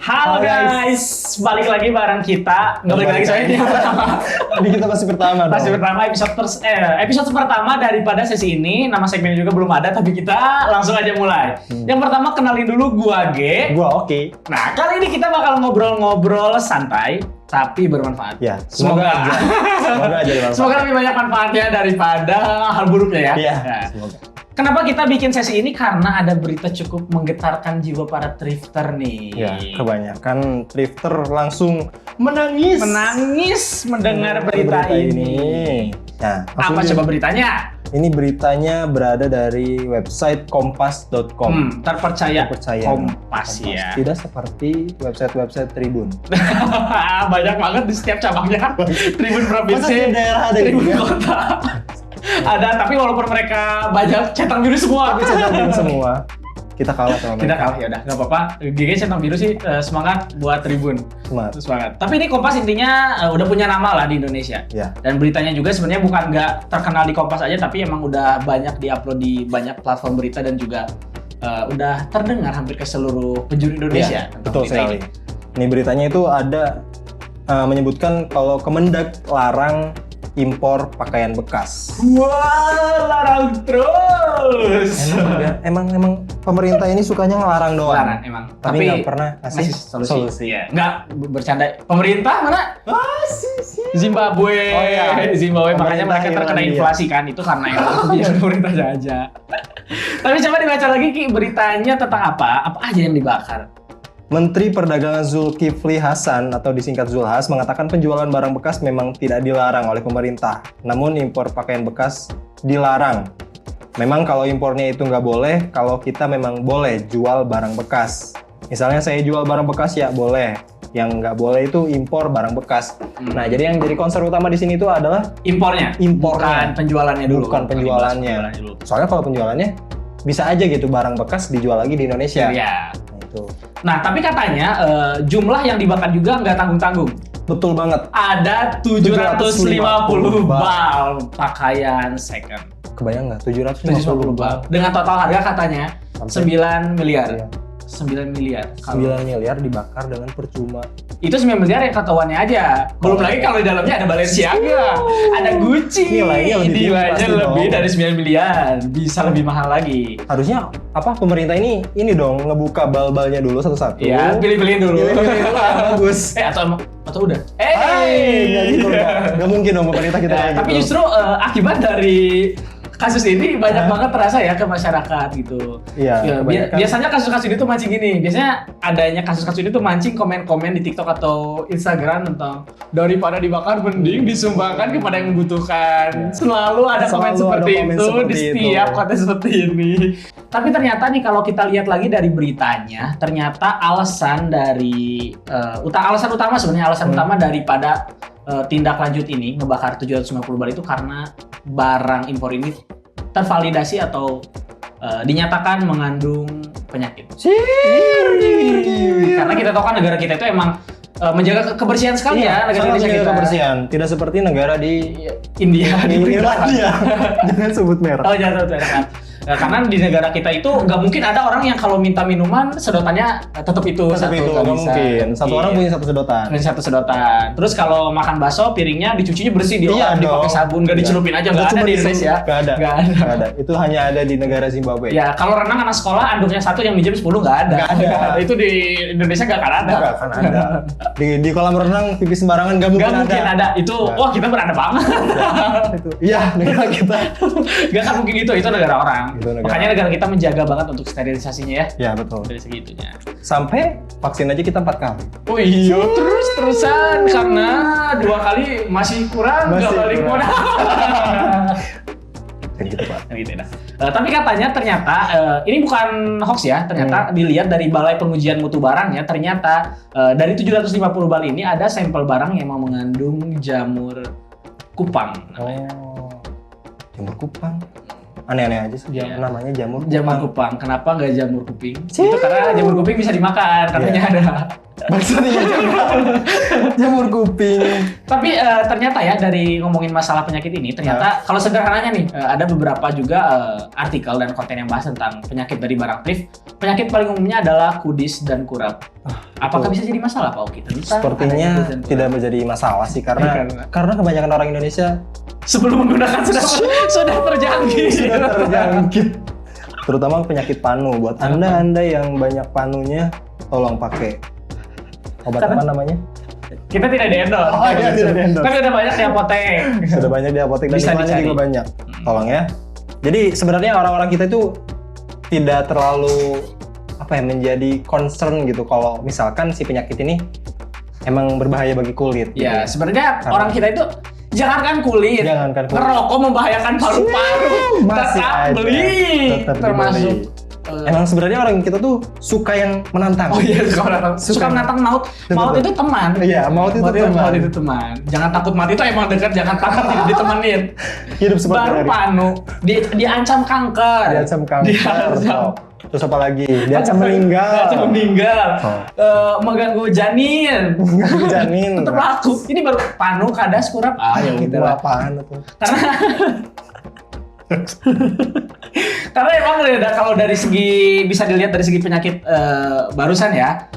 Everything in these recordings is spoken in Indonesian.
Halo guys, balik lagi bareng kita. Nggak balik lagi soalnya ini yang pertama. Jadi kita masih pertama dong. Masih pertama episode pertama daripada sesi ini. Nama segmennya juga belum ada, tapi kita langsung aja mulai. Yang pertama kenalin dulu gua G. Gua oke. Nah kali ini kita bakal ngobrol-ngobrol santai tapi bermanfaat. Ya, Semoga aja. Semoga aja bermanfaat. Semoga lebih banyak manfaatnya daripada hal buruknya ya. Iya. Nah, Semoga. kenapa kita bikin sesi ini? Karena ada berita cukup menggetarkan jiwa para thrifter nih. Ya, kebanyakan thrifter langsung menangis mendengar berita ini. Nah, Apa coba beritanya? Ini beritanya berada dari website kompas.com. Terpercaya Terpercaya. Kompas ya. Tidak seperti website-website Tribun. Banyak banget di setiap cabangnya. Tribun provinsi, Masa di daerah ada Tribun juga? kota. Ada, tapi walaupun mereka banyak centang biru semua. Tapi centang semua. Kita kalah sama mereka. Kita kalah ya udah, nggak apa-apa. GG centang biru sih semangat buat Tribun. Semangat. Tapi ini Kompas intinya udah punya nama lah di Indonesia. Ya. Dan beritanya juga sebenarnya bukan nggak terkenal di Kompas aja, tapi emang udah banyak diupload di banyak platform berita dan juga udah terdengar hampir ke seluruh penjuru Indonesia. Ya, betul sekali. Ini beritanya itu ada menyebutkan kalau Kemendag larang impor pakaian bekas. Wah, larang terus. Emang pemerintah ini sukanya ngelarang doang. Larang emang. Tapi nggak pernah ngasih solusi. Ya, nggak bercanda. Pemerintah mana? Zimbabwe. Oh, iya. Zimbabwe, makanya mereka terkena Irlandia. inflasi kan. Itu karena emang kebijakan pemerintah aja. Tapi coba dibaca lagi Ki, beritanya tentang apa? Apa aja yang dibakar? Menteri Perdagangan Zulkifli Hasan atau disingkat Zulhas mengatakan penjualan barang bekas memang tidak dilarang oleh pemerintah. Namun impor pakaian bekas dilarang. Memang kalau impornya itu nggak boleh, kalau kita memang boleh jual barang bekas. Misalnya saya jual barang bekas ya boleh. Yang nggak boleh itu impor barang bekas. Nah, jadi yang jadi concern utama di sini itu adalah Impornya? Impornya. Bukan penjualannya dulu. Bukan penjualannya. Soalnya kalau penjualannya bisa aja gitu barang bekas dijual lagi di Indonesia. Iya. Nah, itu. Nah, tapi katanya jumlah yang dibakar juga nggak tanggung-tanggung. Betul banget. Ada 750 bal pakaian second. Kebayang nggak? 750 bal. Dengan total harga katanya Sampai 9 miliar. Iya. 9 miliar. 9 miliar dibakar dengan percuma. Itu 9 miliar yang ketahuannya aja. Belum lagi kalau di dalamnya ada Balenciaga, ada Gucci. Nilainya lebih dong. dari 9 miliar. Bisa lebih mahal lagi. Harusnya pemerintah ini dong ngebuka bal-balnya dulu satu-satu. Iya, pilih-pilihin dulu. Pilih-pilih dulu yang bagus. Atau udah. Nggak gitu, nggak mungkin dong pemerintah kita kayak Tapi gitu. justru akibat dari kasus ini banyak banget terasa ya ke masyarakat gitu. Iya, kebanyakan. Biasanya kasus-kasus ini tuh mancing gini. Biasanya adanya kasus-kasus ini tuh mancing komen-komen di TikTok atau Instagram tentang daripada dibakar mending disumbangkan kepada yang membutuhkan. Selalu ada komen seperti itu di setiap konten seperti ini. Tapi ternyata nih kalau kita lihat lagi dari beritanya, ternyata alasan dari alasan utama daripada tindak lanjut ini ngebakar 750 bal itu karena barang impor ini tervalidasi atau dinyatakan mengandung penyakit. Karena kita tahu kan negara kita itu emang menjaga kebersihan sekali ya negara Indonesia kita. Kebersihan, tidak seperti negara di India, di Irlandia. Jangan sebut merek. Oh jangan sebut merek. Karena di negara kita itu nggak mungkin ada orang yang kalau minta minuman sedotannya tetap itu Tetap satu, itu nggak nggak bisa. mungkin. Satu orang punya satu sedotan. Punya satu sedotan. Terus kalau makan bakso piringnya dicucinya bersih, Iya dipakai dong. sabun, nggak Iya. dicelupin aja, nggak Nggak ada cuma di Indonesia. Nggak ada. Nggak ada. Nggak ada. Itu hanya ada di negara Zimbabwe. Ya kalau renang anak sekolah anduknya satu yang minjem 10 nggak ada. Nggak ada. Itu di Indonesia nggak akan ada. Nggak akan ada. Di kolam renang pipis sembarangan nggak Nggak mungkin mungkin ada. Itu Nggak. wah kita berada banget. Iya, negara kita. Nggak akan mungkin itu negara orang. Itu negara. Makanya negara kita menjaga banget untuk sterilisasinya ya. Ya betul. Dari segitunya. Sampai vaksin aja kita 4 kali. Oh iya, terus-terusan karena 2 kali masih kurang, nggak Masih balik kurang. modal. Kan gitu Pak. Gitu ya. Tapi katanya ternyata ini bukan hoax ya. Ternyata dilihat dari Balai Pengujian Mutu Barangnya, ternyata dari 750 bal ini ada sampel barang yang mau mengandung jamur kupang. Namanya. Jamur kupang. Aneh-aneh aja sih Iya. namanya jamur Kupang. Kenapa nggak jamur kuping? Itu karena jamur kuping bisa dimakan, katanya ada. Maksudnya jamur kuping. Tapi ternyata ya dari ngomongin masalah penyakit ini, ternyata kalau sederhananya nih ada beberapa juga artikel dan konten yang bahas tentang penyakit dari barang thrift. Penyakit paling umumnya adalah kudis dan kurap. Apakah bisa jadi masalah Pak Oki? Tentang Sepertinya adanya gluten free? tidak menjadi masalah sih karena kebanyakan orang Indonesia Sebelum menggunakan sudah terjangkit. sudah terjangkit. Terutama penyakit panu. Buat Anda yang banyak panunya, tolong pakai obat apa namanya? Kita tidak di-endorse. Oh, iya, tidak di-endorse. Tapi udah banyak di apotek. Sudah banyak di apotek dan Bisa iklannya dicari. juga banyak. Tolong ya. Jadi sebenarnya orang-orang kita itu tidak terlalu menjadi concern gitu kalau misalkan si penyakit ini emang berbahaya bagi kulit. Ya, gitu. sebenarnya orang kita itu jangankan kulit, Jangankan kulit. ngerokok membahayakan paru-paru, Masih tetap aja. beli, Tetap termasuk. dibeli. Emang sebenarnya orang kita tuh suka yang menantang. Oh iya, suka menantang maut. Maut itu teman. Iya, maut itu teman. Maut itu teman. Jangan takut mati itu emang dekat, jangan takut tidak ditemenin. Hidup seperti Baru hari. panu, diancam kanker. Diancam kanker. Diancam. Terus apa lagi? Diancam meninggal. Diancam meninggal. Oh. Mengganggu janin. Janin. Tetap laku. Ini baru panu, kadas, kurap. Ya Itu gitu lah. apaan tuh? Karena emang kalau dari segi bisa dilihat dari segi penyakit barusan ya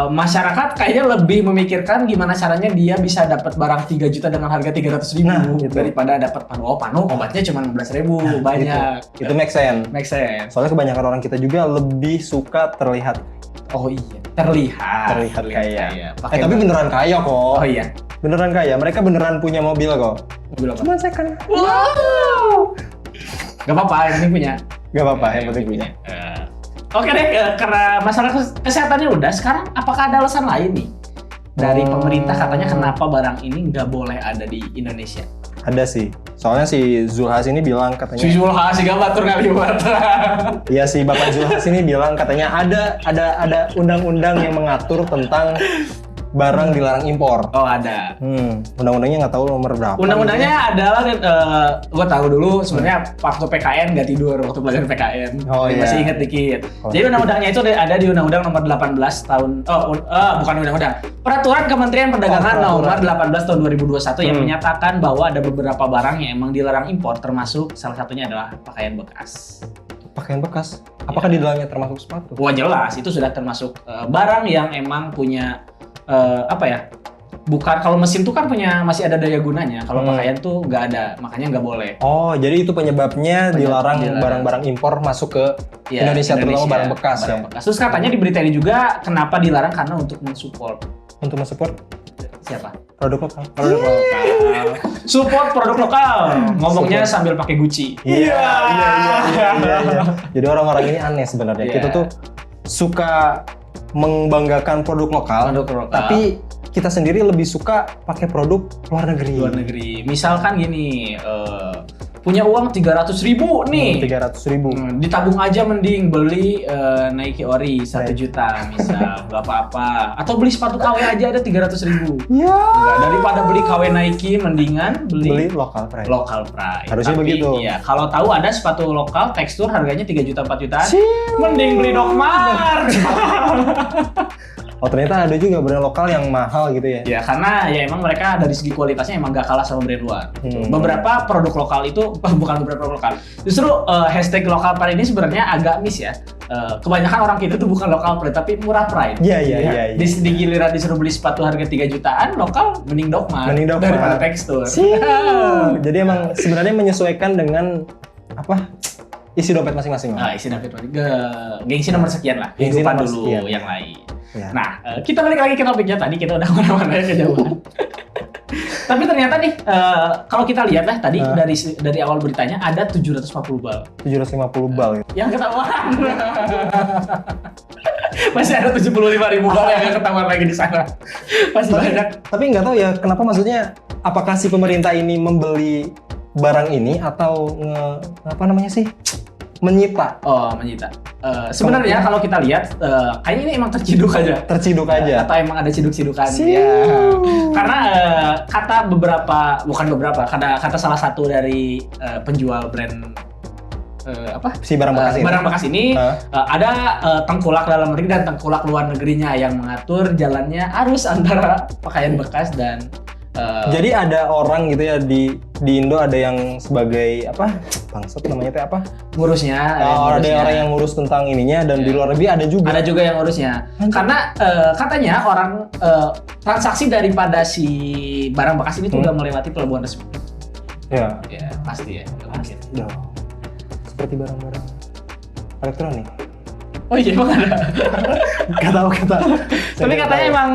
masyarakat kayaknya lebih memikirkan gimana caranya dia bisa dapat barang 3 juta dengan harga 300.000 Nah, gitu. daripada dapat panu obatnya cuma 16.000 banyak. Itu make sense. Make sense. Soalnya kebanyakan orang kita juga lebih suka terlihat Oh iya, terlihat kaya. Pakai Tapi beneran kaya kok. Oh iya. Beneran kaya. Mereka beneran punya mobil kok. Mobil apa? Cuman second. Wow. Gak apa-apa, yang penting punya. Gak apa-apa, yang penting punya. Oke deh, karena masalah kesehatannya udah, sekarang apakah ada alasan lain nih dari pemerintah katanya kenapa barang ini nggak boleh ada di Indonesia? Ada sih. Soalnya si Zulhas ini bilang katanya. Si Zulhas si Gabatur kali buat. Iya si Bapak Zulhas ini bilang katanya ada undang-undang yang mengatur tentang barang dilarang impor. Oh ada. Undang-undangnya nggak tahu nomor berapa. Undang-undangnya adalah, gue tahu dulu sebenarnya waktu PKN nggak tidur waktu pelajaran PKN. Oh, iya. Masih inget dikit. Oh, Jadi iya. undang-undangnya itu ada di Undang-Undang Nomor 18 tahun. Bukan undang-undang. Peraturan Kementerian Perdagangan Nomor 18 tahun 2021 yang menyatakan bahwa ada beberapa barang yang emang dilarang impor, termasuk salah satunya adalah pakaian bekas. Pakaian bekas. Apakah di dalamnya termasuk sepatu? Wah jelas itu sudah termasuk barang yang emang punya bukan, kalau mesin tuh kan masih ada daya gunanya, kalau pakaian tuh nggak ada, makanya nggak boleh. Oh, jadi itu penyebabnya dilarang barang-barang impor masuk ke Indonesia, terutama barang bekas. Terus katanya di berita ini juga kenapa dilarang, karena untuk mensupport Untuk mensupport siapa? produk lokal. Produk lokal. Support produk lokal. Ngomongnya sambil pakai Gucci. Iya. Jadi orang-orang ini aneh sebenarnya. Iya. Kita tuh suka membanggakan produk lokal, tapi kita sendiri lebih suka pakai produk luar negeri. Luar negeri. Misalkan gini, punya uang 300.000 nih. 300.000. Ditabung aja mending beli Nike Ori 1 juta misal, nggak apa-apa. Atau beli sepatu KW aja ada 300.000. Ya. Enggak, daripada beli KW Nike mendingan beli lokal pride. Local pride. Harusnya begitu. Iya, kalau tahu ada sepatu lokal tekstur harganya 3 juta 4 jutaan, mending beli Dokmart. Oh ternyata ada juga brand lokal yang mahal gitu ya? Ya karena ya emang mereka dari segi kualitasnya emang gak kalah sama brand luar. Beberapa produk lokal itu bukan beberapa produk lokal. Justru hashtag lokal pride ini sebenarnya agak miss ya. Kebanyakan orang kita tuh bukan lokal pride tapi murah pride. Iya. Di giliran disuruh beli sepatu harga 3 jutaan, lokal mending Dokmart daripada tekstur. Jadi emang sebenarnya menyesuaikan dengan isi dompet masing-masing. Isi dompet gengsi nomor sekian lah. Gengsi Lupa nomor dulu sekian. yang lain. Ya. Nah, kita balik lagi ke topiknya. Tadi kita udah mana-mana ya kejauhan. Tapi ternyata nih, kalau kita lihat lah tadi dari awal beritanya ada 750 bal. 750 bal gitu. Yang ketahuan. Masih ada 75.000 bal yang nggak ketahuan lagi di sana. Masih banyak. Tapi nggak tahu ya kenapa, maksudnya apakah si pemerintah ini membeli barang ini atau menyita? Oh, menyita. Sebenarnya kalau kita lihat, kayaknya ini emang terciduk aja. Terciduk aja. Atau emang ada ciduk-cidukan. Ya. Karena kata salah satu dari penjual brand Si barang bekas ini. barang bekas ini ada tengkulak dalam negeri dan tengkulak luar negerinya yang mengatur jalannya arus antara pakaian bekas dan jadi ada orang gitu ya di di Indo ada yang sebagai apa? Bangsat namanya teh apa? Ngurusnya. Ada orang yang ngurus tentang ininya dan di luar negeri ada juga. Ada juga yang ngurusnya. Karena katanya orang transaksi daripada si barang bekas ini tuh udah melewati pelabuhan resmi. Ya. Ya, pasti ya. Mungkin. Seperti barang-barang elektronik. Oh iya, emang ada. Gak tahu kata. Tapi katanya emang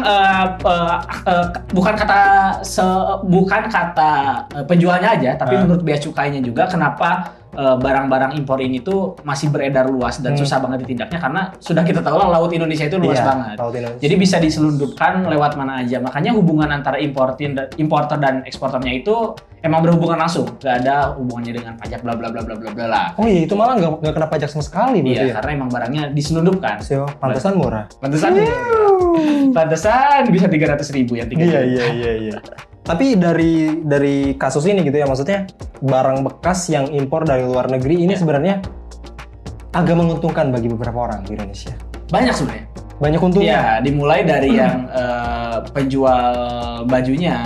bukan kata penjualnya aja, tapi menurut bea cukainya juga kenapa barang-barang impor ini tuh masih beredar luas dan susah banget ditindaknya karena sudah kita tahu lah laut Indonesia itu luas banget. Jadi bisa diselundupkan lewat mana aja. Makanya hubungan antara importer dan eksporternya itu emang berhubungan langsung, gak ada hubungannya dengan pajak bla bla bla bla bla bla. Oh iya, itu malah nggak kena pajak sama sekali berarti. Iya, karena emang barangnya diselundupkan. Pantesan murah. Pantesan bisa 300.000 yang 3 Iya. Tapi dari kasus ini gitu ya, maksudnya barang bekas yang impor dari luar negeri ini sebenarnya agak menguntungkan bagi beberapa orang di Indonesia. Banyak sebenarnya. Banyak untungnya. Iya, dimulai dari yang penjual bajunya,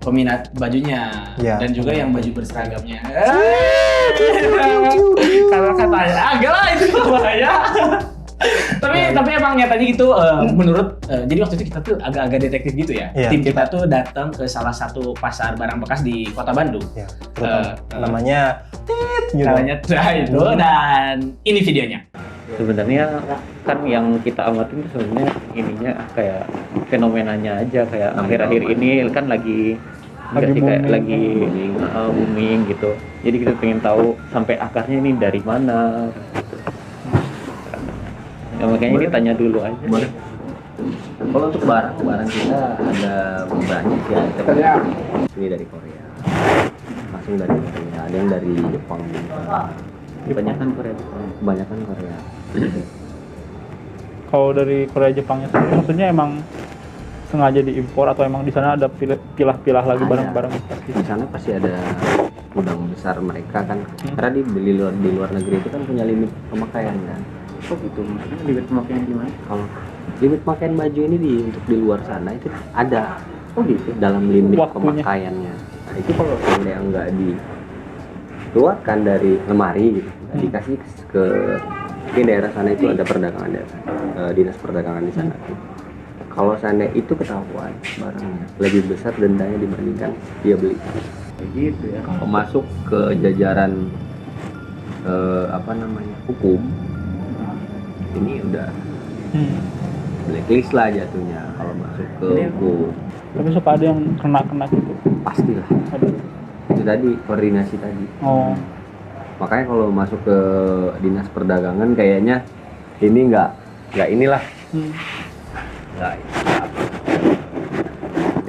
peminat bajunya, dan juga yang baju berseragamnya. Kalau katanya, agak lah itu bahaya. tapi emang nyatanya gitu menurut jadi waktu itu kita tuh agak-agak detektif gitu ya. Tim kita tuh datang ke salah satu pasar barang bekas di Kota Bandung. Namanya itu dan ini videonya. Sebenarnya kan yang kita amatin itu sebenarnya ininya kayak fenomenanya aja, kayak akhir-akhir ini kan lagi booming gitu. Jadi kita pengen tahu sampai akarnya ini dari mana. Ya, makanya ini tanya dulu aja. Kalau untuk barang kita ada banyak ya, ini dari Korea, langsung dari Korea, ada yang dari Jepang, Kebanyakan Korea. Kalau dari Korea Jepangnya sendiri, maksudnya emang sengaja diimpor atau emang di sana ada pilah-pilah lagi barang-barang bekas? Di sana pasti ada gudang besar mereka kan, karena di luar negeri itu kan punya limit pemakaian kan. Oh gitu, maksudnya limit pemakaian gimana? Kalau limit pemakaian baju ini untuk di luar sana itu ada. Oh gitu, dalam limit waktunya. Pemakaiannya. Nah itu kalau seandainya nggak dikeluarkan dari lemari gitu, dikasih ke mungkin daerah sana itu ada perdagangan dinas perdagangan di sana. Kalau seandainya itu ketahuan barangnya, lebih besar dendanya dibandingkan dia beli. Gitu ya. Kalau masuk ke jajaran hukum, ini udah blacklist lah jatuhnya kalau masuk ke hukum. Tapi suka ada yang kena gitu. Pastilah. Itu tadi koordinasi tadi. Oh. Makanya kalau masuk ke dinas perdagangan kayaknya ini nggak inilah. Nggak.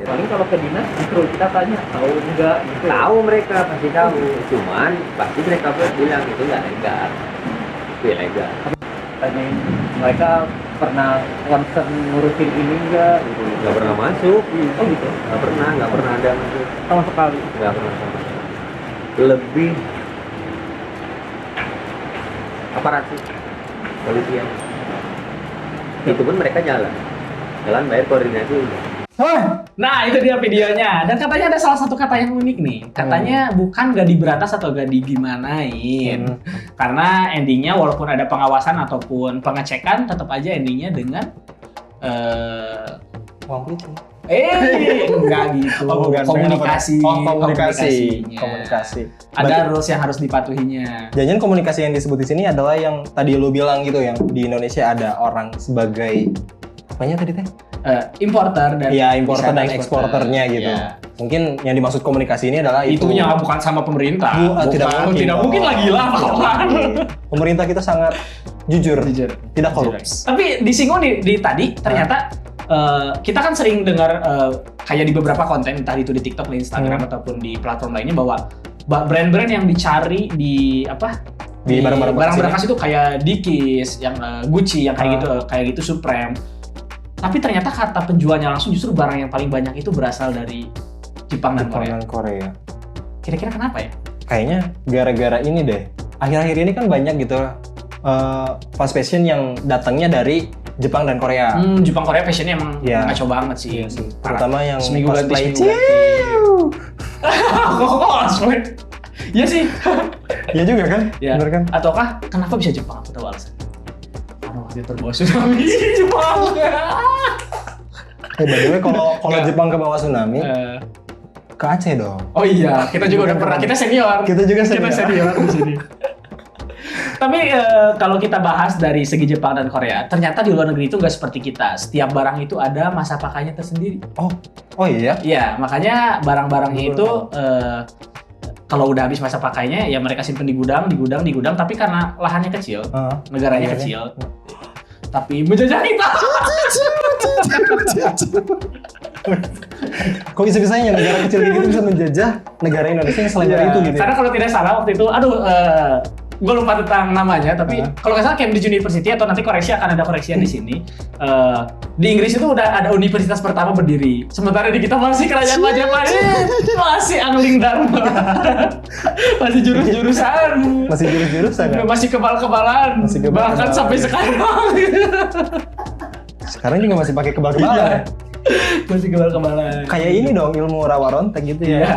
Paling kalau ke dinas justru kita tanya tahu enggak gitu. Tahu mereka pasti tahu. Cuman pasti mereka bilang itu nggak legal. Itu ilegal. Tanyain mereka pernah concern ngurusin ini enggak gitu. Nggak pernah masuk. Oh gitu. Nggak pernah ada masuk. Sama sekali. Nggak pernah sama. Lebih aparat sih, polisi ya. Itu pun mereka jalan bayar koordinasi udah. Nah itu dia videonya, dan katanya ada salah satu kata yang unik nih. Katanya bukan gak diberatas atau gak digimanain, karena endingnya walaupun ada pengawasan ataupun pengecekan, tetap aja endingnya dengan uang pelicin. Enggak gitu. Komunikasi. Komunikasi. Ada rules yang harus dipatuhinya. Jangan komunikasi yang disebut di sini adalah yang tadi lu bilang gitu, yang di Indonesia ada orang sebagai apanya tadi teh? Importer dan importer dan eksporternya gitu. Ya. Mungkin yang dimaksud komunikasi ini adalah itunya bukan sama pemerintah. Tidak mungkin lagi lah kawan. Pemerintah kita sangat jujur. Tidak korup. Tapi disinggung di tadi ternyata kita kan sering dengar kayak di beberapa konten, entah itu di TikTok, di Instagram ataupun di platform lainnya, bahwa brand-brand yang dicari di barang-barang bekas itu kayak Dickies, yang Gucci, yang kayak gitu Supreme. Tapi ternyata kata penjualnya langsung justru barang yang paling banyak itu berasal dari Jepang dan Korea. Kira-kira kenapa ya? Kayaknya gara-gara ini deh. Akhir-akhir ini kan banyak gitu fast fashion yang datangnya dari Jepang dan Korea. Jepang Korea fashionnya emang ngaco banget sih. Iya sih. Terutama yang seminggu ganti. Kok cosplay? Iya sih. Iya juga kan? Ya. Bener kan? Ataukah kenapa bisa Jepang? Aku tahu alasan. Karena waktu itu terbawa tsunami Jepang. By the way, kalau Nggak. Jepang ke bawah tsunami, Eh, ke Aceh dong. oh iya, kita juga udah pernah. Kita senior. Kita juga Kita senior. senior di sini. Tapi kalau kita bahas dari segi Jepang dan Korea, ternyata di luar negeri itu nggak seperti kita. Setiap barang itu ada masa pakainya tersendiri. Oh iya. Iya, makanya barang-barangnya itu kalau udah habis masa pakainya, ya mereka simpen di gudang. Tapi karena lahannya kecil, negaranya Iya, kecil, tapi menjajah kita. Kok bisa-bisanya negara kecil kayak gitu bisa menjajah negara Indonesia yang selebar Iya, itu gitu ya? Karena kalau tidak salah waktu itu, gue lupa tentang namanya, tapi kalau nggak salah Cambridge University atau nanti koreksi akan ada koreksian di sini. Di Inggris itu udah ada universitas pertama berdiri. Sementara di kita masih kerajaan Majapahit, masih angling dharma, masih jurus-jurusan, Masih jurus-jurusan kan? masih kebal-kebalan, Masih kebal-kebalan. bahkan sampai sekarang Sekarang juga masih pakai kebal-kebalan ya? masih kebal-kebalan. Kayak ini dong, ilmu rawarontek gitu Iya, ya?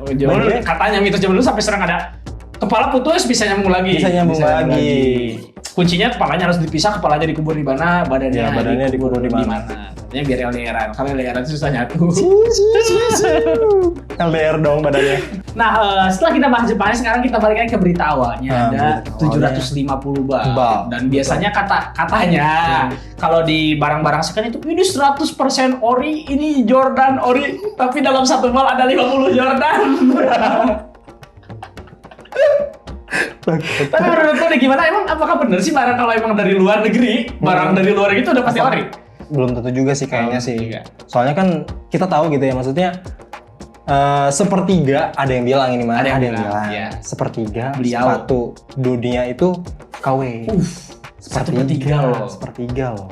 zaman dulu Baiknya- katanya mitos zaman dulu sampai sekarang ada kepala putus bisa nyambung lagi. Bisa nyambung lagi. Kuncinya kepalanya harus dipisah, kepalanya dikubur di mana, badannya, Ya, badannya dikubur di mana. Katanya biar LDR-an, karena LDR itu susah nyatu. LDR dong badannya. Nah, setelah kita bahas Jepangnya, sekarang kita balik lagi ke berita awalnya. Nah, Ada berita awalnya. 750 bal. Bal. Dan biasanya katanya kalau di barang-barang sekarang itu ini 100% ori, ini Jordan ori, tapi dalam satu bal ada 50 Jordan. Tapi menurut lo nih gimana? Emang apakah bener sih barang kalau emang dari luar negeri, barang dari luar itu udah pasti ori? Belum tentu juga sih kayaknya Oh, sih. juga. Soalnya kan kita tahu gitu ya, maksudnya sepertiga ada yang bilang ini mah, Ada yang ada yang bilang, bilang. iya. Sepertiga Beliau. sepatu dunia itu KW. Sepertiga loh. Sepertiga loh.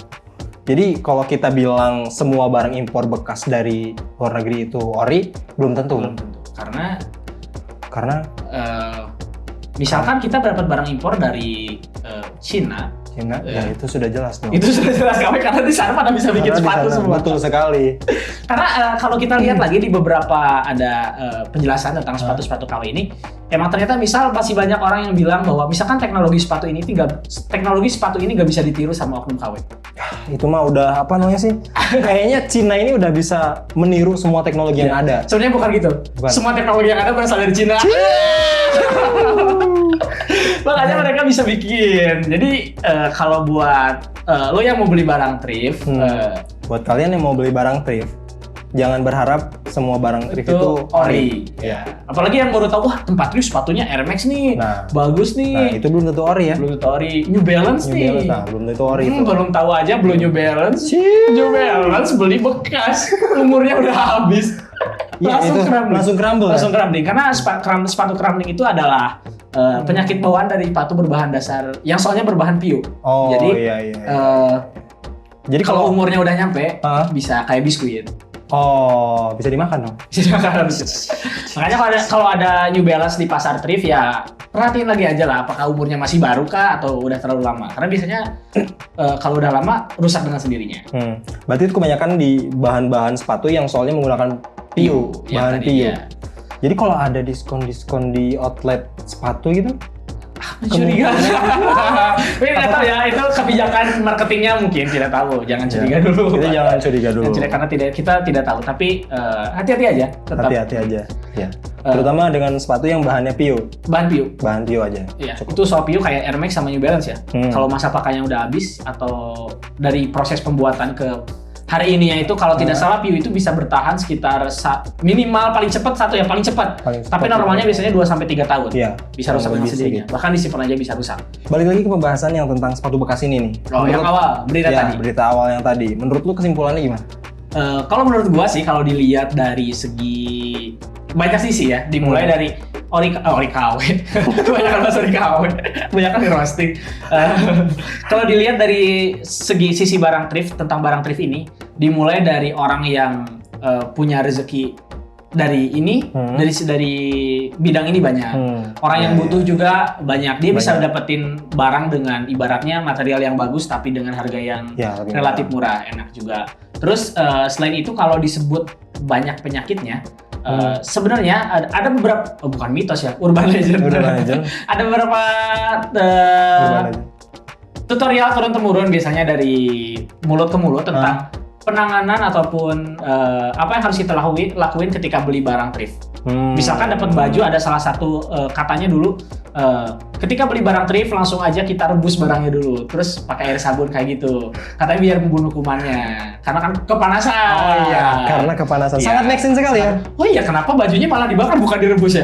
Jadi kalau kita bilang semua barang impor bekas dari luar negeri itu ori, belum tentu. Belum tentu. Karena Misalkan kita dapat barang impor dari Cina, Cina, Iya. ya itu sudah jelas dong. itu sudah jelas kami karena di sana pada bisa bikin Karena di sepatu sana, semua. betul sekali. Karena kalau kita lihat lagi di beberapa ada penjelasan tentang sepatu-sepatu KW ini, emang ternyata misal masih banyak orang yang bilang bahwa misalkan teknologi sepatu ini nggak bisa ditiru sama oknum KW. Itu mah udah apa namanya sih? Kayaknya Cina ini udah bisa meniru semua teknologi yang ada. Sebenarnya bukan gitu. Bukan. Semua teknologi yang ada berasal dari Cina. Makanya mereka bisa bikin. Jadi kalau buat lo yang mau beli barang thrift, Buat kalian yang mau beli barang thrift, jangan berharap semua barang thrift itu itu ori. Ya. Apalagi yang baru tahu, wah tempat thrift sepatunya Air Max nih, Nah. bagus nih. Nah, itu belum tentu ori ya. Belum tahu ori. New Balance New nih. Balance, nah, belum tentu ori itu. Belum tahu aja belum New Balance. New Balance beli bekas, umurnya udah habis. Iya, itu langsung crumble ya? Langsung crumbling. Karena sepatu crumbling itu adalah penyakit bawaan dari sepatu berbahan dasar yang soalnya berbahan PU. Oh, Jadi iya iya. jadi kalau umurnya udah nyampe Hah? bisa kayak biskuit. Oh, bisa dimakan dong. Jadi makanan biskuit. Makanya kalau ada New Balance di pasar thrift ya perhatiin lagi aja lah apakah umurnya masih baru kah atau udah terlalu lama. Karena biasanya kalau udah lama rusak dengan sendirinya. Berarti itu kebanyakan di bahan-bahan sepatu yang soalnya menggunakan PU, yang bahan tadi, PU. ya. Jadi kalau ada diskon-diskon di outlet sepatu gitu, Curiga. Tapi nggak tahu ya, itu kebijakan marketingnya mungkin tidak tahu. Jangan curiga dulu. kita jangan curiga dulu. Jangan curiga, karena kita tidak tahu. Tapi hati-hati aja. Tetap Hati-hati aja. Ya. Terutama dengan sepatu yang bahannya PU, bahan PU. bahan PU aja. Iya, itu soal PU kayak Air Max sama New Balance ya. Hmm. Kalau masa pakainya udah habis atau dari proses pembuatan ke hari ininya itu kalau tidak salah PU itu bisa bertahan sekitar minimal paling cepat satu ya paling cepat. Paling cepat Tapi normalnya biasanya 2 sampai 3 tahun. Iya. Bisa rusak dengan Lebih sendirinya. sedikit. Bahkan disimpan aja bisa rusak. Balik lagi ke pembahasan yang tentang sepatu bekas ini nih. Oh, yang awal berita Ya, tadi. berita awal yang tadi. Menurut lu kesimpulannya gimana? Kalau menurut gua sih kalau dilihat dari segi banyak sisi ya, dimulai dari ori KW, kebanyakan bahasa ori KW, kebanyakan di roasting. Kalau dilihat dari sisi barang thrift, tentang barang thrift ini, dimulai dari orang yang punya rezeki dari ini, dari bidang ini banyak. Orang yang butuh juga banyak. Dia bisa dapetin barang dengan ibaratnya material yang bagus tapi dengan harga yang Ya, lebih relatif murah, enak juga. Terus selain itu kalau disebut banyak penyakitnya, Sebenarnya ada beberapa, bukan mitos ya, urban legend. Urban legend. Ada beberapa Urban legend. tutorial turun-temurun biasanya dari mulut ke mulut tentang penanganan ataupun apa yang harus kita lakuin ketika beli barang thrift. Misalkan dapat baju, ada salah satu katanya dulu ketika beli barang thrift langsung aja kita rebus barangnya dulu, terus pakai air sabun kayak gitu. Katanya biar membunuh kumannya, karena kan kepanasan. Oh iya, karena kepanasan. Iya. Sangat make sense sekali ya. Oh iya, kenapa bajunya malah dibakar bukan direbus ya?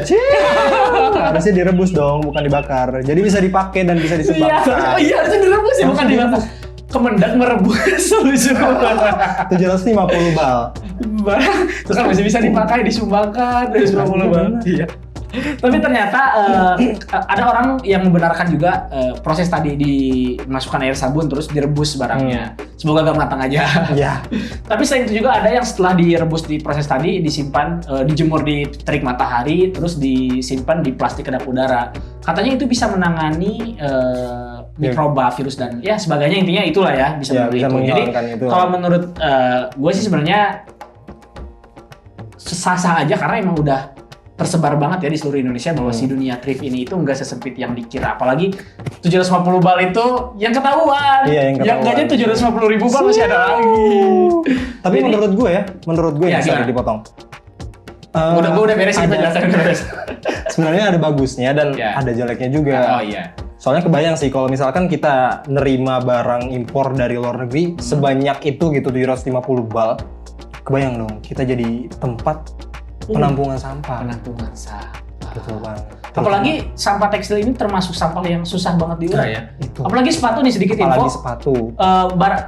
Harusnya direbus dong, bukan dibakar. Jadi bisa dipakai dan bisa Iya, disumbangkan. oh iya harusnya direbus ya, bukan dibakar. Kemendak merebus lucu. 750 bal. Barang itu kan masih bisa dipakai, disumbangkan 250 bal. Iya. Tapi ternyata ada orang yang membenarkan juga proses tadi dimasukkan air sabun terus direbus barangnya. Semoga gak matang aja. Iya. Tapi selain itu juga ada yang setelah direbus di proses tadi disimpan, dijemur di terik matahari, terus disimpan di plastik kedap udara. Katanya itu bisa menangani mikroba, virus dan ya sebagainya, intinya itulah ya, bisa Ya, menangani bisa itu. Jadi menghilangkan itu. kalau menurut gue sih sebenarnya sah-sah aja karena emang udah tersebar banget ya di seluruh Indonesia bahwa si dunia thrift ini itu nggak sesempit yang dikira. Apalagi 750 bal itu yang ketahuan. Iya, yang ketahuan. Yang gajinya 750.000 bal masih ada lagi. Tapi Jadi- menurut gue Ya, ya, sorry gimana? dipotong. Gue udah beresin ada- penjelasan beres. Sebenarnya ada bagusnya dan Ya. ada jeleknya juga. Oh iya. Soalnya kebayang sih kalau misalkan kita nerima barang impor dari luar negeri sebanyak itu gitu 750 bal. Kebayang dong, kita jadi tempat penampungan sampah. Penampungan sampah. Betul banget. Apalagi sampah tekstil ini termasuk sampah yang susah banget diurai ya. Itu. Apalagi sepatu nih, sedikit Apalagi info. sepatu.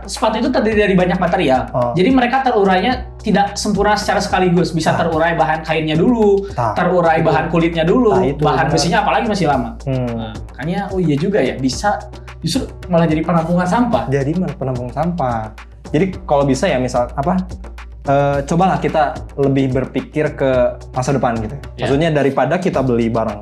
Sepatu itu terdiri dari banyak material. Oh. Jadi mereka terurainya tidak sempurna secara sekaligus. Bisa terurai bahan kainnya dulu, Nah, terurai bahan kulitnya dulu, Nah, itu, bahan benar. besinya apalagi masih lama. Nah, makanya oh iya juga ya, bisa justru malah jadi penampungan sampah. Jadi penampung sampah. Jadi kalau bisa ya misal cobalah kita lebih berpikir ke masa depan gitu. Ya. Maksudnya daripada kita beli barang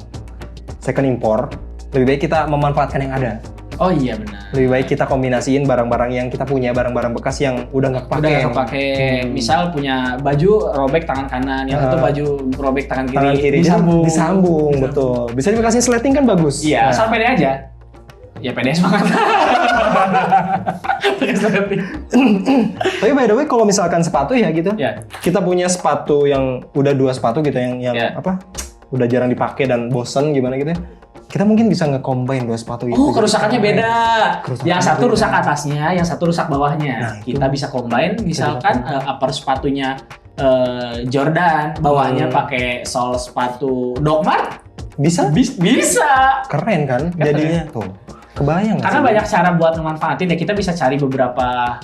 second impor, lebih baik kita memanfaatkan yang ada. Oh iya benar. Lebih baik kita kombinasiin barang-barang yang kita punya, barang-barang bekas yang udah nggak kepake. Udah nggak kepake. Misal punya baju robek tangan kanan, yang satu baju robek tangan kiri, Tangan kiri disambung. disambung, betul. Bisa dikasih sleting kan bagus. Iya, Nah, asal pede aja. Ya pede semangat. Pakai sleting. Tapi by the way kalau misalkan sepatu ya gitu, Ya. kita punya sepatu yang udah 2 sepatu gitu yang Ya. udah jarang dipakai dan bosen gimana gitu ya. Kita mungkin bisa nge-combine 2 sepatu itu. Oh, kerusakannya beda. Kerusakannya Yang satu beda. rusak atasnya, yang satu rusak bawahnya. Nah, itu. Kita bisa combine, misalkan upper sepatunya Jordan, bawahnya pakai sol sepatu Doc Mart. Bisa? Bisa. Keren kan jadinya tuh. Kebayang nggak Karena sih? banyak cara buat memanfaatin ya, kita bisa cari beberapa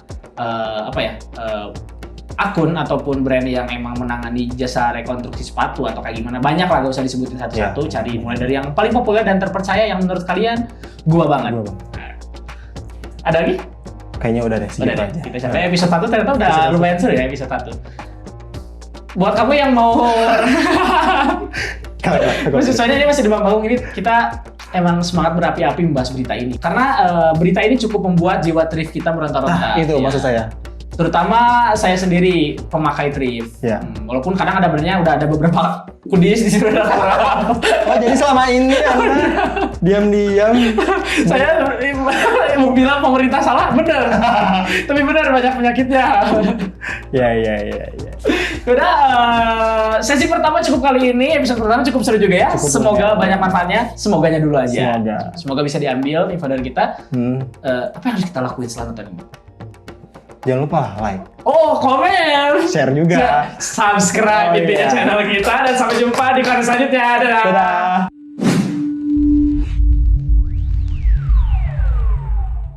akun ataupun brand yang emang menangani jasa rekonstruksi sepatu atau kayak gimana. Banyak lah, gak usah disebutin satu-satu. Ya. Cari mulai dari yang paling populer dan terpercaya yang menurut kalian gua banget. Gua, Bang. Ada lagi? Kayaknya udah deh, Udah segitu deh, aja. kita sampai episode 1 ternyata udah Episode lumayan seru ya episode 1. Buat kamu yang mau sesuanya ini masih Demam Panggung ini, kita emang semangat berapi-api membahas berita ini. Karena berita ini cukup membuat jiwa thrift kita meronta-ronta. Itu Ya. maksud saya. Terutama saya sendiri pemakai thrift. Ya. Walaupun kadang ada benernya udah ada beberapa kudis di sini. Oh jadi selama ini Anda diam-diam Saya mau bilang pemerintah salah, bener. Tapi bener banyak penyakitnya. ya. Udah, sesi pertama cukup kali ini, episode pertama cukup seru juga ya. Cukup Semoga lumayan. banyak manfaatnya, semoganya dulu aja. Semoga. Semoga bisa diambil info dari kita. Apa yang harus kita lakuin setelah nonton ini? Jangan lupa like, Oh, komen! share juga. Subscribe Oh, intinya iya. channel kita dan sampai jumpa di konten selanjutnya. Dadah! Dadah.